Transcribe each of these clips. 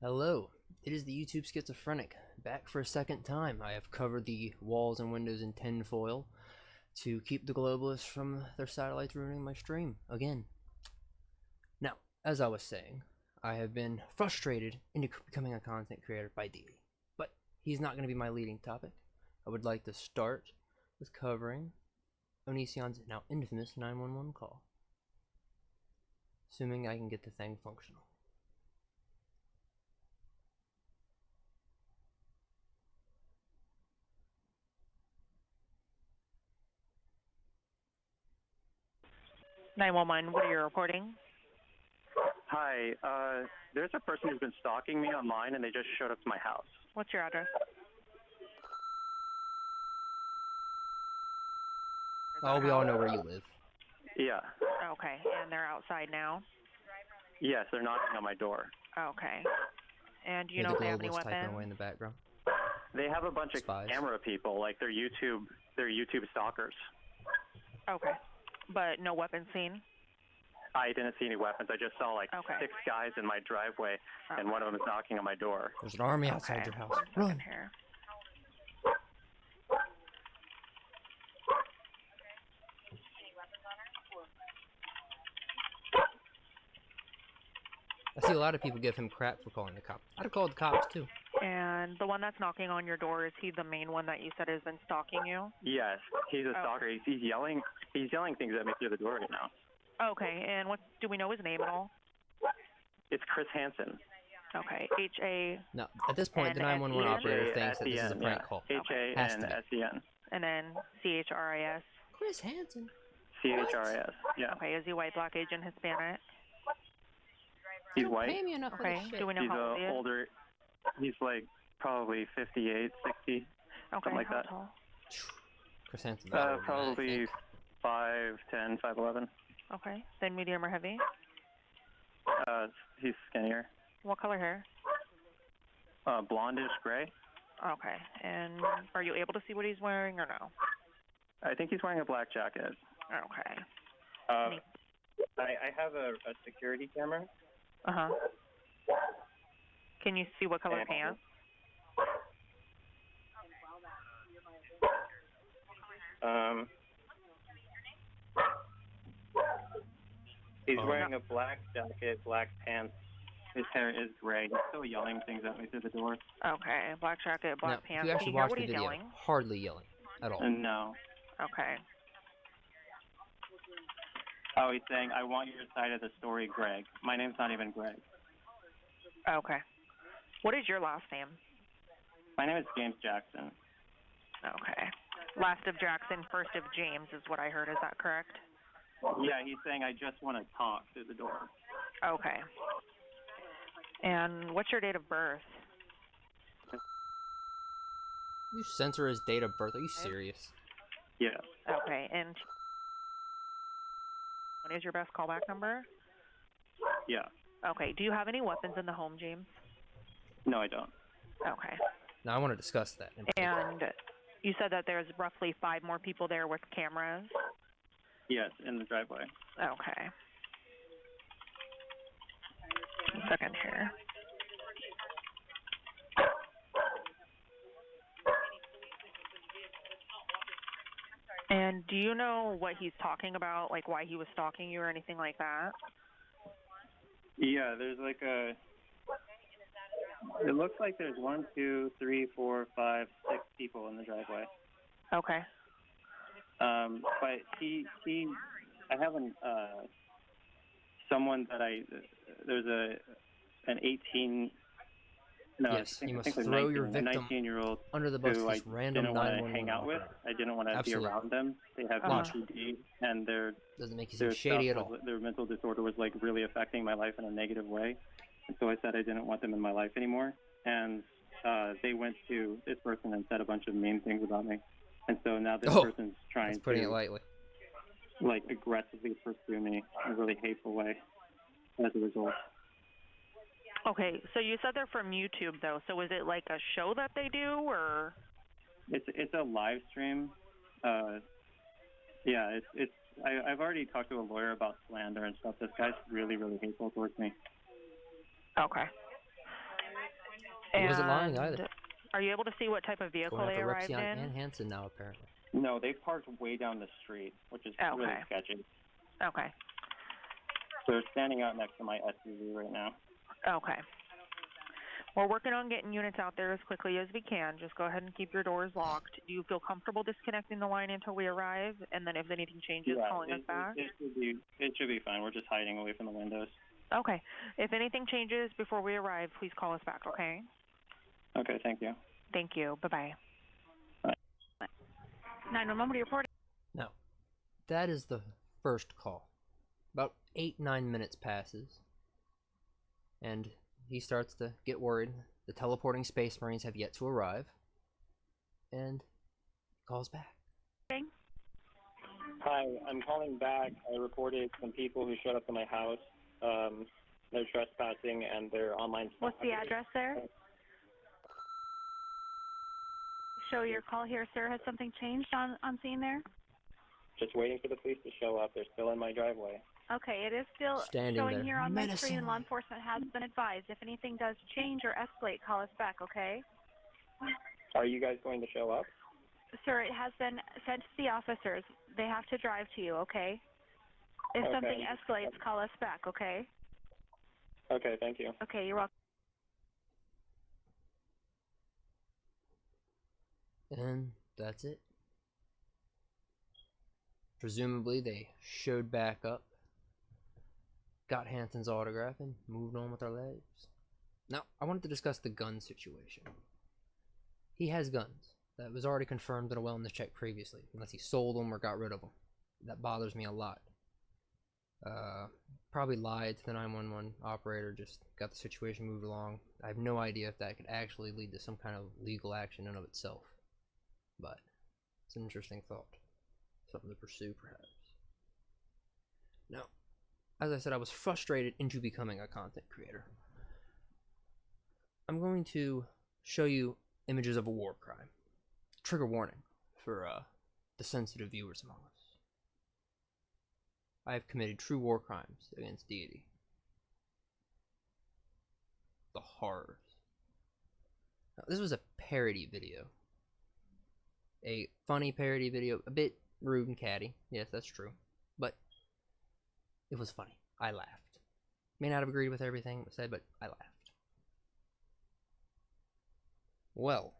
Hello, it is the YouTube Schizophrenic, back for a second time. I have covered the walls and windows in tinfoil to keep the globalists from their satellites ruining my stream again. Now, as I was saying, I have been frustrated into becoming a content creator by Deity, but he's not going to be my leading topic. I would like to start with covering Onision's now infamous 911 call, assuming I can get the thing functional. What are you reporting? Hi, there's a person who's been stalking me online, and they just showed up to my house. What's your address? Oh, we all know where you live. Yeah. Okay, and they're outside now? Yes, they're knocking on my door. Okay. And do you know if they have any weapons? Typing away in the background. They have a bunch Spies. of camera people, like they're YouTube stalkers. Okay. But no weapons seen? I didn't see any weapons. I just saw like 6 guys in my driveway, and one of them is knocking on my door. There's an army outside your house. Run! Here. I see a lot of people give him crap for calling the cops. I'd have called the cops too. And the one that's knocking on your door, is he the main one that you said has been stalking you? Yes, he's a stalker. He's yelling things at me through the door right now. Okay, and do we know his name at all? It's Chris Hansen. Okay, H-A... No, at this point, the 911 operator thinks that this is a prank call. H-A-N-S-E-N. And then C-H-R-I-S? Chris Hansen. C-H-R-I-S, yeah. Okay, is he white, black, Asian, Hispanic? He's white. Pay me enough for this shit. Do we know He's how old he is? older. He's like probably 58, 60, something like that. Tall? Chris Hansen. Probably 5'10", 5'11". Okay, then medium or heavy? He's skinnier. What color hair? Blondish gray. Okay, and are you able to see what he's wearing or no? I think he's wearing a black jacket. Okay. I have a security camera. Uh-huh. Can you see what color pants? He's wearing a black jacket, black pants. His hair is gray. He's still yelling things at me through the door. Okay, black jacket, black pants. If you actually watch the video, yelling? hardly yelling at all. No. Okay. Oh, he's saying, I want your side of the story, Greg. My name's not even Greg. Okay. What is your last name? My name is James Jackson. Okay. Last of Jackson, first of James is what I heard. Is that correct? Yeah, he's saying, I just want to talk through the door. Okay. And what's your date of birth? You censor his date of birth? Are you serious? Yeah. Okay, and what is your best callback number? Yeah. Okay, do you have any weapons in the home, James? No, I don't. Okay. Now I want to discuss that. And you said that there's roughly 5 more people there with cameras? Yes, in the driveway. Okay. One second here. And do you know what he's talking about, like why he was stalking you or anything like that? Yeah, there's like it looks like there's 1, 2, 3, 4, 5, 6 people in the driveway. Okay. But I have someone that there's an 18, no, yes, you must I think throw 19, your victim 19-year-old under the bus. who I Random didn't want to hang out with. I didn't want to be around them. They have OCD, and doesn't make you seem shady at all. Their mental disorder was like really affecting my life in a negative way, and so I said I didn't want them in my life anymore. And they went to this person and said a bunch of mean things about me, and so now this person's trying to, putting it lightly, like aggressively pursue me in a really hateful way as a result. Okay, so you said they're from YouTube though, so is it like a show that they do, or? It's a live stream. Yeah, I've already talked to a lawyer about slander and stuff. This guy's really, really hateful towards me. Okay. He wasn't lying either. Are you able to see what type of vehicle Going they after arrived Rexion in? and Hanson now, apparently. No, they parked way down the street, which is really sketchy. Okay. So they're standing out next to my SUV right now. Okay. We're working on getting units out there as quickly as we can. Just go ahead and keep your doors locked. Do you feel comfortable disconnecting the line until we arrive? And then if anything changes, calling us back? It should be fine. We're just hiding away from the windows. Okay. If anything changes before we arrive, please call us back, okay? Okay, thank you. Thank you. Bye-bye. Bye. 911, report. Now, that is the first call. About 8-9 minutes passes, and he starts to get worried. The teleporting space marines have yet to arrive, and calls back. Okay. Hi, I'm calling back. I reported some people who showed up to my house. They're trespassing and they're online. What's the address there? Show your call here, sir. Has something changed on scene there? Just waiting for the police to show up. They're still in my driveway. Okay, it is still showing here on my screen, and law enforcement has been advised. If anything does change or escalate, call us back, okay? Are you guys going to show up? Sir, it has been sent to the officers. They have to drive to you, okay? If something escalates, call us back, okay? Okay, thank you. Okay, you're welcome. And that's it. Presumably they showed back up, got Hanson's autograph, and moved on with our lives. Now, I wanted to discuss the gun situation. He has guns. That was already confirmed in a wellness check previously, unless he sold them or got rid of them. That bothers me a lot. Probably lied to the 911 operator, just got the situation moved along. I have no idea if that could actually lead to some kind of legal action in and of itself. But it's an interesting thought. Something to pursue, perhaps. Now, as I said, I was frustrated into becoming a content creator. I'm going to show you images of a war crime. Trigger warning for the sensitive viewers among us. I have committed true war crimes against Deity. The horrors. Now, this was a parody video. A funny parody video, a bit rude and catty. Yes, that's true. But it was funny. I laughed. May not have agreed with everything said, but I laughed. Well.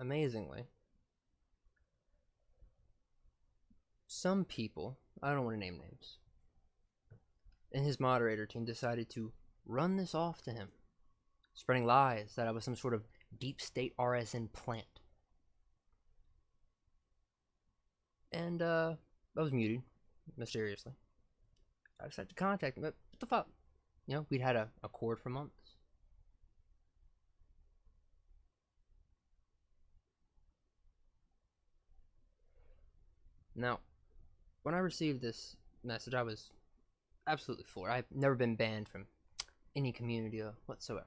Amazingly, some people, I don't want to name names, and his moderator team decided to run this off to him, spreading lies that I was some sort of deep state RSN plant. And I was muted, mysteriously. I decided to contact him, but what the fuck? You know, we'd had a accord for months. Now, when I received this message, I was absolutely floored. I've never been banned from any community whatsoever.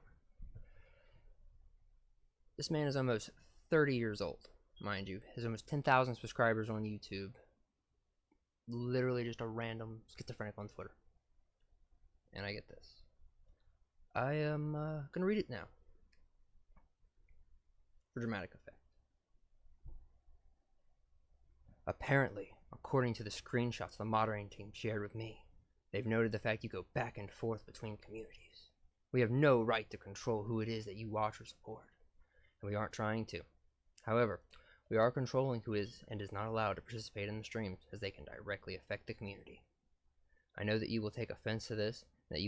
This man is almost 30 years old, mind you. Has almost 10,000 subscribers on YouTube. Literally just a random schizophrenic on Twitter. And I get this. I am going to read it now. For dramatic effect. Apparently, according to the screenshots the moderating team shared with me, they've noted the fact you go back and forth between communities. We have no right to control who it is that you watch or support, and we aren't trying to. However, we are controlling who is and is not allowed to participate in the streams, as they can directly affect the community. I know that you will take offense to this, and that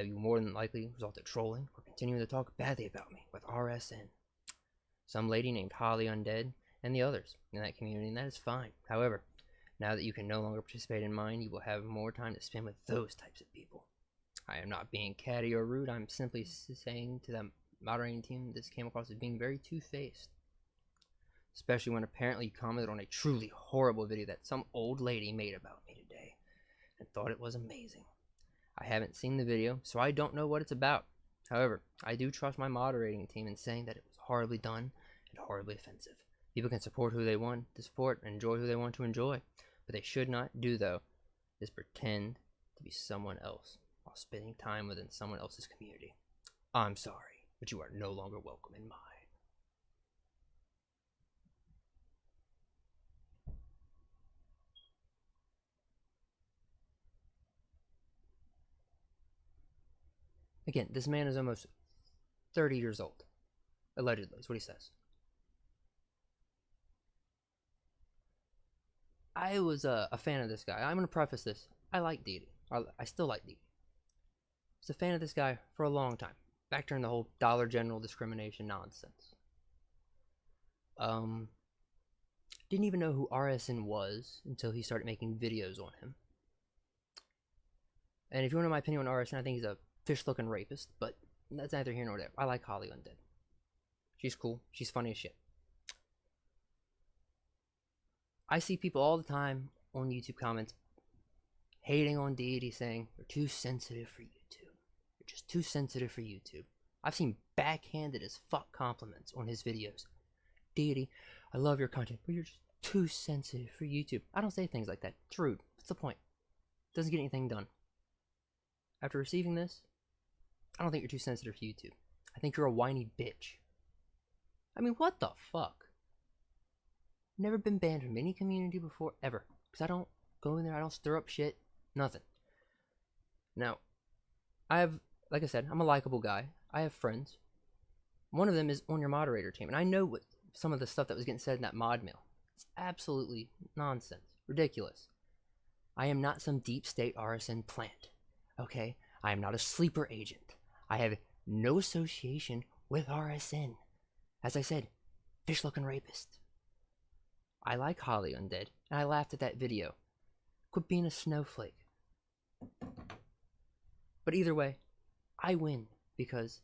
you more than likely result in trolling or continuing to talk badly about me with RSN. Some lady named Holly Undead, and the others in that community, and that is fine. However, now that you can no longer participate in mine, you will have more time to spend with those types of people. I am not being catty or rude. I'm simply saying to the moderating team this came across as being very two-faced. Especially when apparently you commented on a truly horrible video that some old lady made about me today and thought it was amazing. I haven't seen the video, so I don't know what it's about. However, I do trust my moderating team in saying that it was horribly done and horribly offensive. People can support who they want to support and enjoy who they want to enjoy, but they should not do, though, is pretend to be someone else while spending time within someone else's community. I'm sorry, but you are no longer welcome in mine. Again, this man is almost 30 years old. Allegedly, is what he says. I was a fan of this guy. I'm going to preface this. I like Deity. I still like Deity. I was a fan of this guy for a long time. Back during the whole Dollar General discrimination nonsense. Didn't even know who RSN was until he started making videos on him. And if you want to know my opinion on RSN, I think he's a fish-looking rapist, but that's neither here nor there. I like Holly Undead. She's cool. She's funny as shit. I see people all the time on YouTube comments hating on Deity, saying, you're too sensitive for YouTube. You're just too sensitive for YouTube. I've seen backhanded as fuck compliments on his videos. Deity, I love your content, but you're just too sensitive for YouTube. I don't say things like that. It's rude. What's the point? Doesn't get anything done. After receiving this, I don't think you're too sensitive for YouTube. I think you're a whiny bitch. I mean, what the fuck? Never been banned from any community before, ever. Because I don't go in there, I don't stir up shit, nothing. Now, like I said, I'm a likable guy. I have friends. One of them is on your moderator team. And I know what some of the stuff that was getting said in that mod mail. It's absolutely nonsense. Ridiculous. I am not some deep state RSN plant. Okay? I am not a sleeper agent. I have no association with RSN. As I said, fish-looking rapist. I like Holly Undead, and I laughed at that video. Quit being a snowflake. But either way, I win, because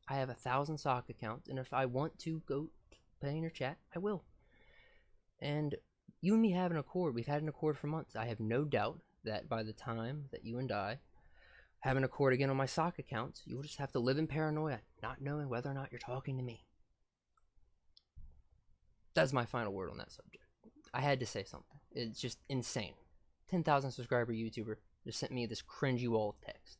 I have 1,000 sock accounts, and if I want to go play in your chat, I will. And you and me have an accord. We've had an accord for months. I have no doubt that by the time that you and I have an accord again on my sock accounts, you will just have to live in paranoia, not knowing whether or not you're talking to me. That's my final word on that subject. I had to say something. It's just insane. 10,000 subscriber YouTuber just sent me this cringy wall of text.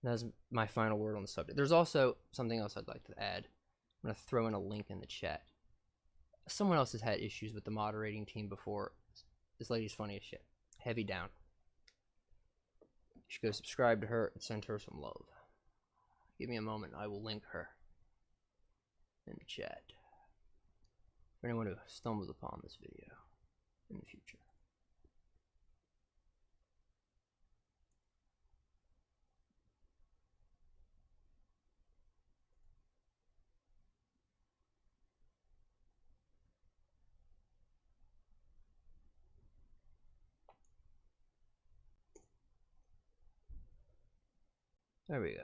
That's my final word on the subject. There's also something else I'd like to add. I'm going to throw in a link in the chat. Someone else has had issues with the moderating team before. This lady's funny as shit. Heavy down. You should go subscribe to her and send her some love. Give me a moment. I will link her in the chat. For anyone who stumbles upon this video in the future. There we go.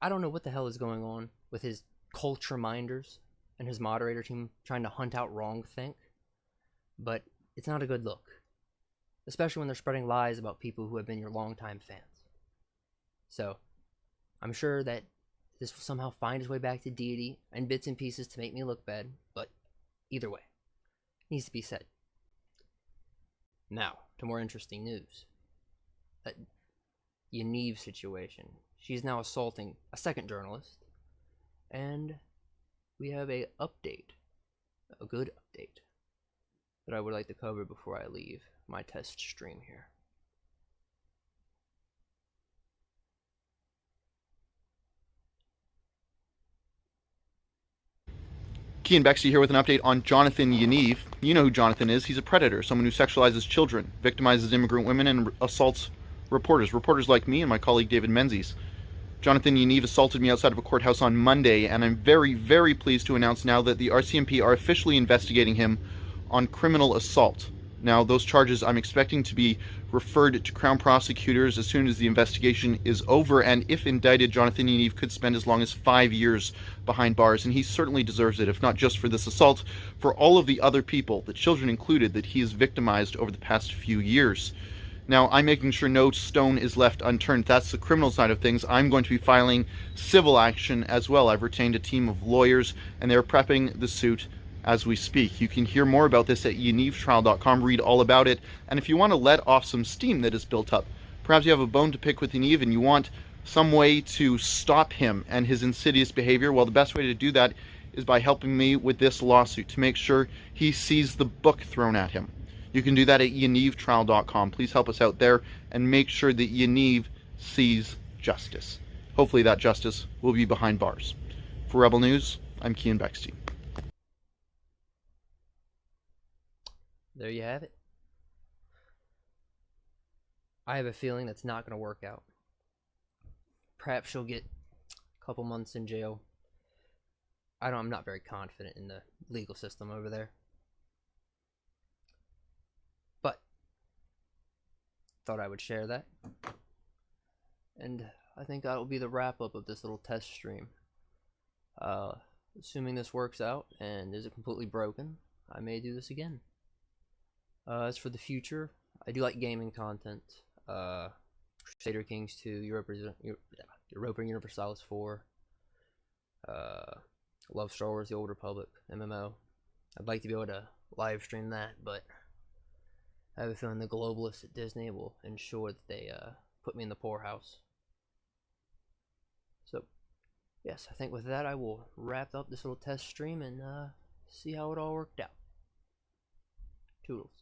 I don't know what the hell is going on with his culture minders and his moderator team trying to hunt out wrongthink, but it's not a good look, especially when they're spreading lies about people who have been your longtime fans. So I'm sure that this will somehow find its way back to Deity in bits and pieces to make me look bad, but either way, it needs to be said. Now to more interesting news. That Yaniv situation. She's now assaulting a second journalist, and we have a good update that I would like to cover before I leave my test stream here. Kean Bexley here with an update on Jonathan Yaniv. You know who Jonathan is. He's a predator, someone who sexualizes children, victimizes immigrant women, and assaults reporters like me and my colleague David Menzies. Jonathan Yaniv assaulted me outside of a courthouse on Monday, and I'm very, very pleased to announce now that the RCMP are officially investigating him on criminal assault. Now, those charges I'm expecting to be referred to Crown prosecutors as soon as the investigation is over, and if indicted, Jonathan Yaniv could spend as long as 5 years behind bars, and he certainly deserves it, if not just for this assault, for all of the other people, the children included, that he has victimized over the past few years. Now, I'm making sure no stone is left unturned. That's the criminal side of things. I'm going to be filing civil action as well. I've retained a team of lawyers, and they're prepping the suit as we speak. You can hear more about this at yanivtrial.com, read all about it, and if you want to let off some steam that is built up, perhaps you have a bone to pick with Yaniv and you want some way to stop him and his insidious behavior, well, the best way to do that is by helping me with this lawsuit to make sure he sees the book thrown at him. You can do that at yanivtrial.com. Please help us out there and make sure that Yaniv sees justice. Hopefully that justice will be behind bars. For Rebel News, I'm Cian Bexte. There you have it. I have a feeling that's not going to work out. Perhaps she'll get a couple months in jail. I'm not very confident in the legal system over there. But thought I would share that. And I think that'll be the wrap up of this little test stream. Assuming this works out and isn't completely broken, I may do this again. As for the future, I do like gaming content. Crusader Kings 2, Europa Universalis 4, love Star Wars The Old Republic, MMO. I'd like to be able to live stream that, but I have a feeling the globalists at Disney will ensure that they put me in the poorhouse. So, yes, I think with that I will wrap up this little test stream and see how it all worked out. Toodles.